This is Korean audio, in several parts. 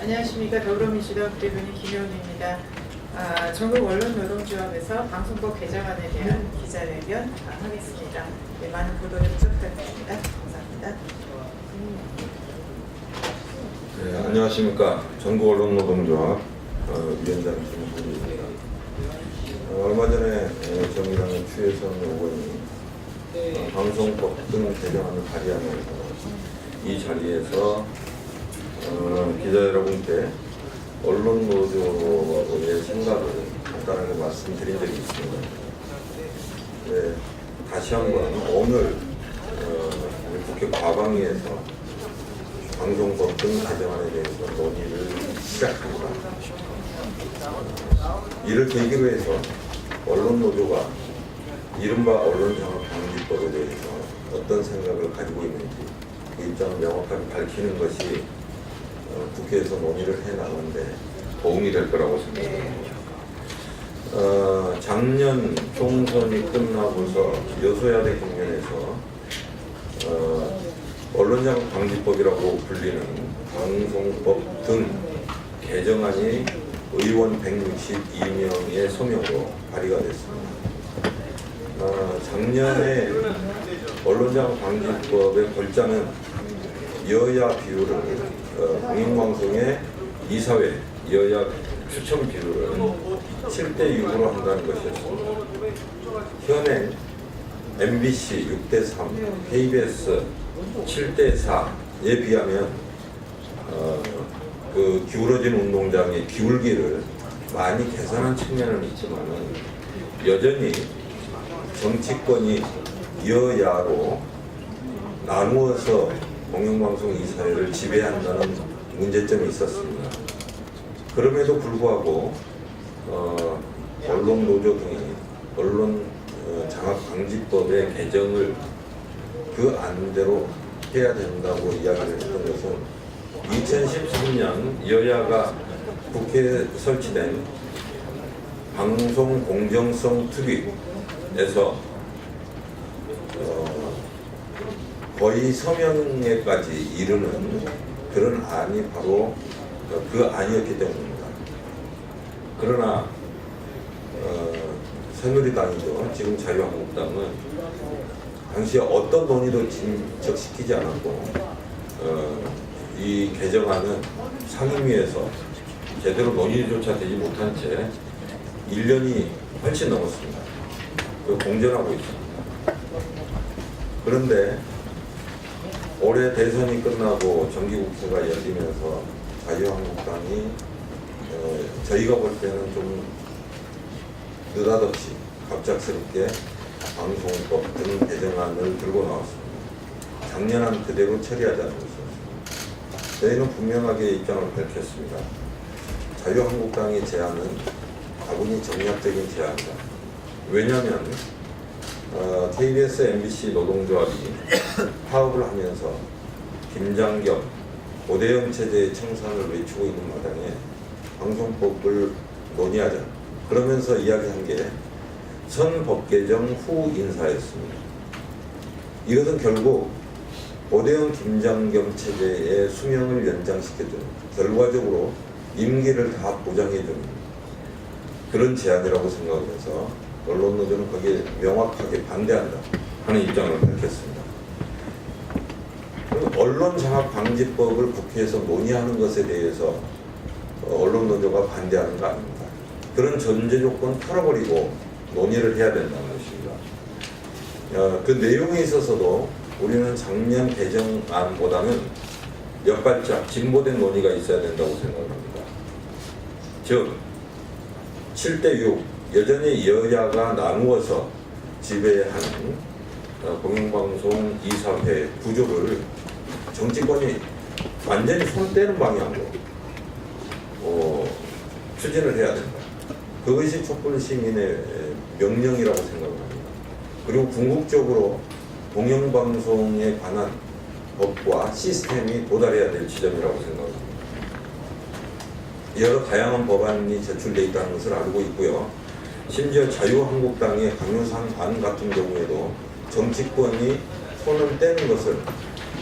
안녕하십니까. 더불어민주당 대변인 김영희입니다. 전국 언론노동조합에서 방송법 개정안에 대한 기자회견 하겠습니다. 네, 많은 보도를 부탁드립니다. 감사합니다. 네, 안녕하십니까. 전국 언론노동조합 위원장 김훈입니다. 얼마 전에 정의당의 추혜선 의원이 방송법 등 개정안을 발의하면서 이 자리에서 기자 여러분께 언론노조의 생각을 간단하게 말씀드린 적이 있습니다. 네, 다시 한번 오늘 우리 국회 과방위에서 방송법 등 개정안에 대해서 논의를 시작합니다. 이를 계기로 해서 언론노조가 이른바 언론장악방지법에 대해서 어떤 생각을 가지고 있는지 그 입장을 명확하게 밝히는 것이 국회에서 논의를 해나가는데 도움이 될 거라고 생각합니다. 작년 총선이 끝나고서 여소야대 국면에서 언론장악방지법이라고 불리는 방송법 등 개정안이 의원 162명의 소명으로 발의가 됐습니다. 작년에 언론장악방지법의 골자는 여야 비율을 공영방송의 이사회 여야 추천 비율을 7대6으로 한다는 것이었습니다. 현행 MBC 6대3, KBS 7대4에 비하면 그 기울어진 운동장의 기울기를 많이 개선한 측면은 있지만은 여전히 정치권이 여야로 나누어서 공영방송 이사회를 지배한다는 문제점이 있었습니다. 그럼에도 불구하고 언론노조 등이 언론장악방지법의 개정을 그 안대로 해야 된다고 이야기를 했던 것은 2013년 여야가 국회에 설치된 방송 공정성 특위에서 거의 서명에까지 이르는 그런 안이 바로 그 안이었기 때문입니다. 그러나 새누리당이죠. 지금 자유한국당은 당시에 어떤 논의도 진척시키지 않았고 이 개정안은 상임위에서 제대로 논의조차 되지 못한 채 1년이 훨씬 넘었습니다. 공전하고 있습니다. 그런데 올해 대선이 끝나고 정기국회가 열리면서 자유한국당이 저희가 볼 때는 좀 느닷없이 갑작스럽게 방송법 등 개정안을 들고 나왔습니다. 작년안 그대로 처리하자는 것이었습니다. 저희는 분명하게 입장을 밝혔습니다. 자유한국당의 제안은 다분히 정략적인 제안이다. 왜냐하면 KBS, MBC 노동조합이 파업을 하면서 김장겸, 고대형 체제의 청산을 외치고 있는 마당에 방송법을 논의하자. 그러면서 이야기한 게 선법 개정 후 인사였습니다. 이것은 결국 고대형 김장겸 체제의 수명을 연장시켜주는, 결과적으로 임기를 다 보장해주는 그런 제안이라고 생각해서 언론노조는 거기에 명확하게 반대한다 하는 입장을 밝혔습니다. 언론장악방지법을 국회에서 논의하는 것에 대해서 언론노조가 반대하는 거 아닙니다. 그런 전제조건 털어버리고 논의를 해야 된다는 것입니다. 그 내용에 있어서도 우리는 작년 개정안보다는 몇 발짝 진보된 논의가 있어야 된다고 생각합니다. 즉 7대6 여전히 여야가 나누어서 지배하는 공영방송 이사회 구조를 정치권이 완전히 손 떼는 방향으로 추진을 해야 된다. 그것이 촛불 시민의 명령이라고 생각합니다. 그리고 궁극적으로 공영방송에 관한 법과 시스템이 도달해야 될 지점이라고 생각합니다. 여러 다양한 법안이 제출되어 있다는 것을 알고 있고요. 심지어 자유한국당의 강효상 안 같은 경우에도 정치권이 손을 떼는 것을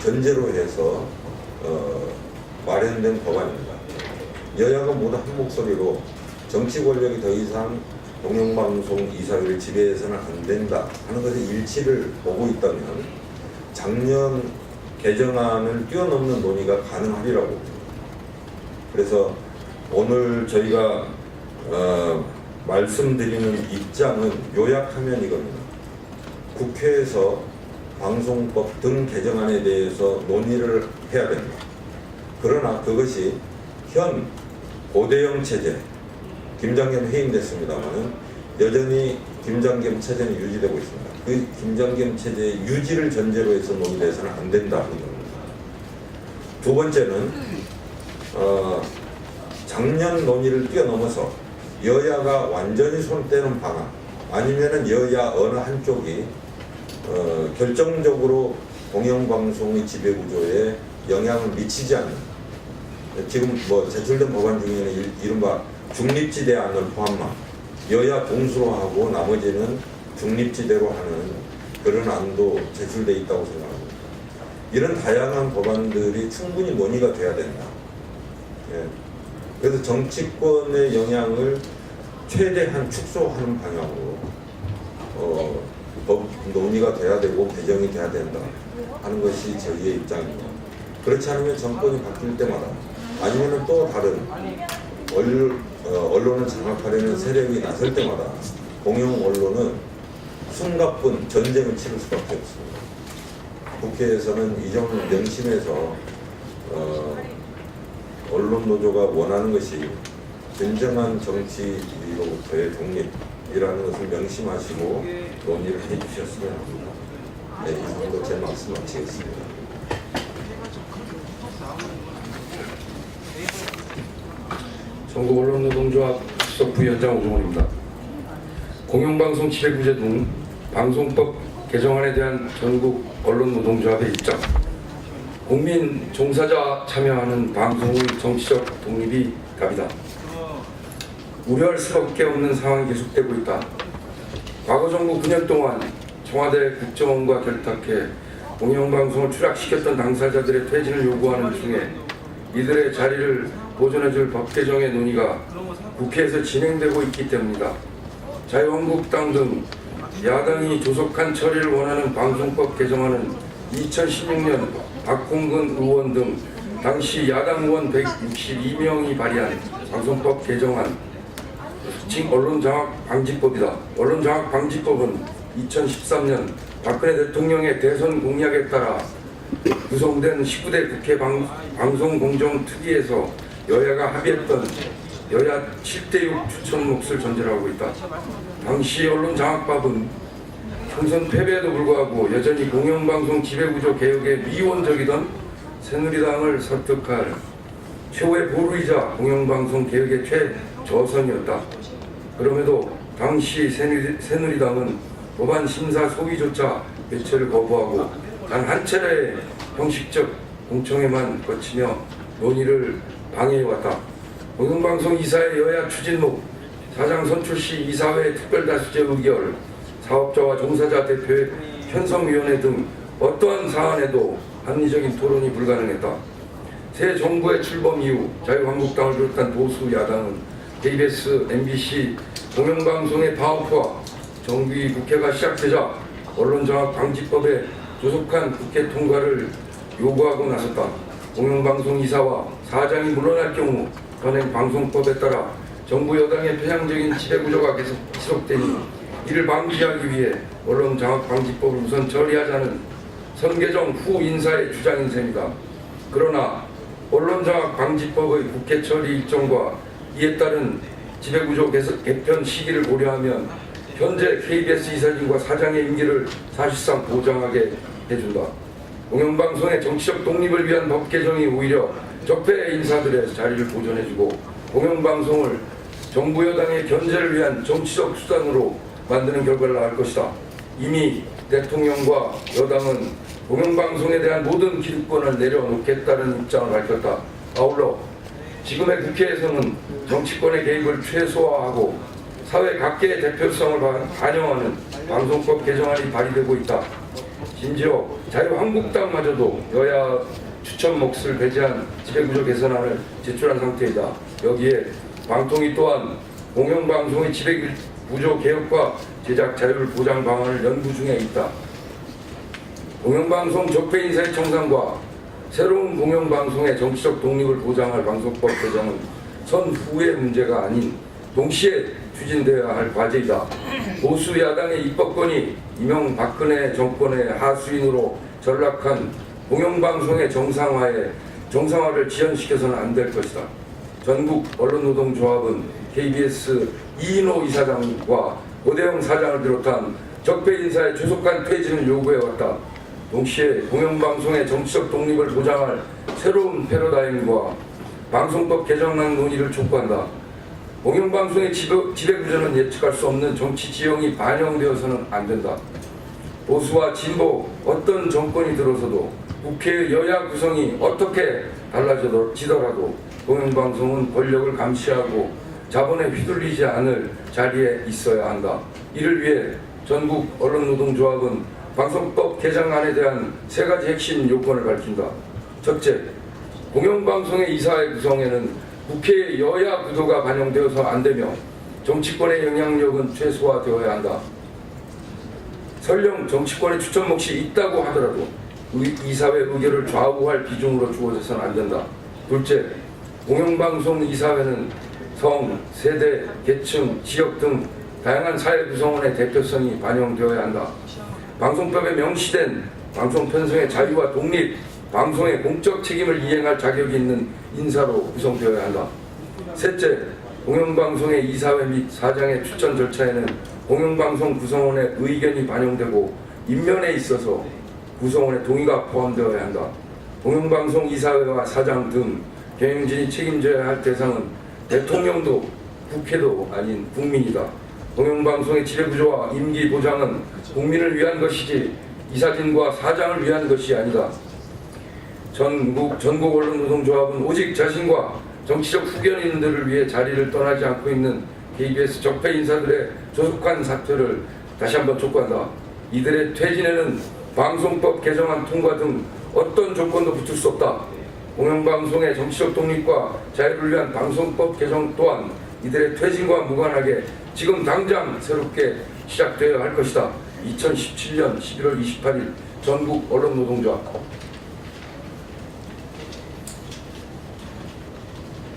전제로 해서 마련된 법안입니다. 여야가 모두 한 목소리로 정치 권력이 더 이상 공영방송 이사회를 지배해서는 안 된다 하는 것에 일치를 보고 있다면 작년 개정안을 뛰어넘는 논의가 가능하리라고 봅니다. 그래서 오늘 저희가 말씀드리는 입장은 요약하면 이겁니다. 국회에서 방송법 등 개정안에 대해서 논의를 해야 됩니다. 그러나 그것이 현 고대형 체제, 김장겸 해임됐습니다만은 여전히 김장겸 체제는 유지되고 있습니다. 그 김장겸 체제의 유지를 전제로 해서 논의돼서는 안 된다 하는 겁니다. 두 번째는 작년 논의를 뛰어넘어서 여야가 완전히 손 떼는 방안, 아니면은 여야 어느 한쪽이 결정적으로 공영방송의 지배구조에 영향을 미치지 않는, 지금 뭐 제출된 법안 중에는 이른바 중립지대안을 포함한 여야 동수로 하고 나머지는 중립지대로 하는 그런 안도 제출돼 있다고 생각합니다. 이런 다양한 법안들이 충분히 논의가 돼야 된다. 예. 그래서 정치권의 영향을 최대한 축소하는 방향으로 법 논의가 돼야 되고 개정이 돼야 된다 하는 것이 저희의 입장입니다. 그렇지 않으면 정권이 바뀔 때마다 아니면 또 다른 언론을 장악하려는 세력이 나설 때마다 공영 언론은 숨가쁜 전쟁을 치를 수밖에 없습니다. 국회에서는 이 점을 명심해서 언론 노조가 원하는 것이 진정한 정치로부터의 독립이라는 것을 명심하시고 논의를 해주셨으면 합니다. 네, 이상으로 제 말씀 마치겠습니다. 전국언론노동조합 수석부위원장 오종원입니다. 공영방송 지배구제 등 방송법 개정안에 대한 전국 언론노동조합의 입장. 국민 종사자 참여하는 방송의 정치적 독립이 답이다. 우려할 수밖에 없는 상황이 계속되고 있다. 과거 정부 9년 동안 청와대 국정원과 결탁해 공영방송을 추락시켰던 당사자들의 퇴진을 요구하는 중에 이들의 자리를 보존해줄 법 개정의 논의가 국회에서 진행되고 있기 때문이다. 자유한국당 등 야당이 조속한 처리를 원하는 방송법 개정안은 2016년 박홍근 의원 등 당시 야당 의원 162명이 발의한 방송법 개정안, 즉 언론장악방지법이다. 언론장악방지법은 2013년 박근혜 대통령의 대선 공약에 따라 구성된 19대 국회 방송공정특위에서 여야가 합의했던 여야 7대6 추천 몫을 전제로 하고 있다. 당시 언론장악법은 총선 패배에도 불구하고 여전히 공영방송 지배구조 개혁에 미온적이던 새누리당을 설득할 최후의 보루이자 공영방송 개혁의 최저선이었다. 그럼에도 당시 새누리당은 법안 심사 소위조차 개최를 거부하고 단 한 차례의 형식적 공청회만 거치며 논의를 방해해왔다. 공영방송 이사회 여야 추진목, 사장 선출 시 이사회 특별다수제 의결, 사업자와 종사자 대표의 편성위원회 등 어떠한 사안에도 합리적인 토론이 불가능했다. 새 정부의 출범 이후 자유한국당을 비롯한 보수 야당은 KBS, MBC, 공영방송의 파업과 정기 국회가 시작되자 언론장악방지법의 조속한 국회 통과를 요구하고 나섰다. 공영방송 이사와 사장이 물러날 경우 현행 방송법에 따라 정부 여당의 편향적인 지배구조가 계속 지속되니 이를 방지하기 위해 언론장악방지법을 우선 처리하자는 선개정 후 인사의 주장인 셈이다. 그러나 언론장악방지법의 국회 처리 일정과 이에 따른 지배구조 개편 시기를 고려하면 현재 KBS 이사진과 사장의 임기를 사실상 보장하게 해준다. 공영방송의 정치적 독립을 위한 법 개정이 오히려 적폐 인사들의 자리를 보존해주고 공영방송을 정부 여당의 견제를 위한 정치적 수단으로 만드는 결과를 낳을 것이다. 이미 대통령과 여당은 공영방송에 대한 모든 기득권을 내려놓겠다는 입장을 밝혔다. 아울러 지금의 국회에서는 정치권의 개입을 최소화하고 사회 각계의 대표성을 반영하는 방송법 개정안이 발의되고 있다. 심지어 자유한국당마저도 여야 추천 몫을 배제한 지배구조 개선안을 제출한 상태이다. 여기에 방통위 또한 공영방송의 지배구조 개혁과 제작 자율 보장 방안을 연구 중에 있다. 공영방송 적폐 인사의 청산과 새로운 공영방송의 정치적 독립을 보장할 방송법 개정은 선후의 문제가 아닌 동시에 추진되어야 할 과제이다. 보수 야당의 입법권이 이명박근혜 정권의 하수인으로 전락한 공영방송의 정상화를 지연시켜서는 안 될 것이다. 전국 언론노동조합은 KBS 이인호 이사장과 오대영 사장을 비롯한 적폐 인사의 조속한 퇴진을 요구해왔다. 동시에 공영방송의 정치적 독립을 보장할 새로운 패러다임과 방송법 개정안 논의를 촉구한다. 공영방송의 지배구조는 예측할 수 없는 정치 지형이 반영되어서는 안 된다. 보수와 진보 어떤 정권이 들어서도 국회의 여야 구성이 어떻게 달라지더라도 공영방송은 권력을 감시하고 자본에 휘둘리지 않을 자리에 있어야 한다. 이를 위해 전국 언론노동조합은 방송법 개정안에 대한 3가지 핵심 요건을 밝힌다. 첫째, 공영방송의 이사회 구성에는 국회의 여야 구도가 반영되어서 안 되며 정치권의 영향력은 최소화되어야 한다. 설령 정치권의 추천 몫이 있다고 하더라도 이사회 의결을 좌우할 비중으로 주어져서는 안 된다. 둘째, 공영방송 이사회는 성, 세대, 계층, 지역 등 다양한 사회 구성원의 대표성이 반영되어야 한다. 방송법에 명시된 방송 편성의 자유와 독립, 방송의 공적 책임을 이행할 자격이 있는 인사로 구성되어야 한다. 셋째, 공영방송의 이사회 및 사장의 추천 절차에는 공영방송 구성원의 의견이 반영되고 임면에 있어서 구성원의 동의가 포함되어야 한다. 공영방송 이사회와 사장 등 경영진이 책임져야 할 대상은 대통령도 국회도 아닌 국민이다. 공영방송의 지배구조와 임기 보장은 국민을 위한 것이지 이사진과 사장을 위한 것이 아니다. 전국 언론노동조합은 오직 자신과 정치적 후견인들을 위해 자리를 떠나지 않고 있는 KBS 적폐 인사들의 조속한 사퇴를 다시 한번 촉구한다. 이들의 퇴진에는 방송법 개정안 통과 등 어떤 조건도 붙을 수 없다. 공영방송의 정치적 독립과 자유를 위한 방송법 개정 또한 이들의 퇴진과 무관하게 지금 당장 새롭게 시작되어야 할 것이다. 2017년 11월 28일 전국 언론노동조합.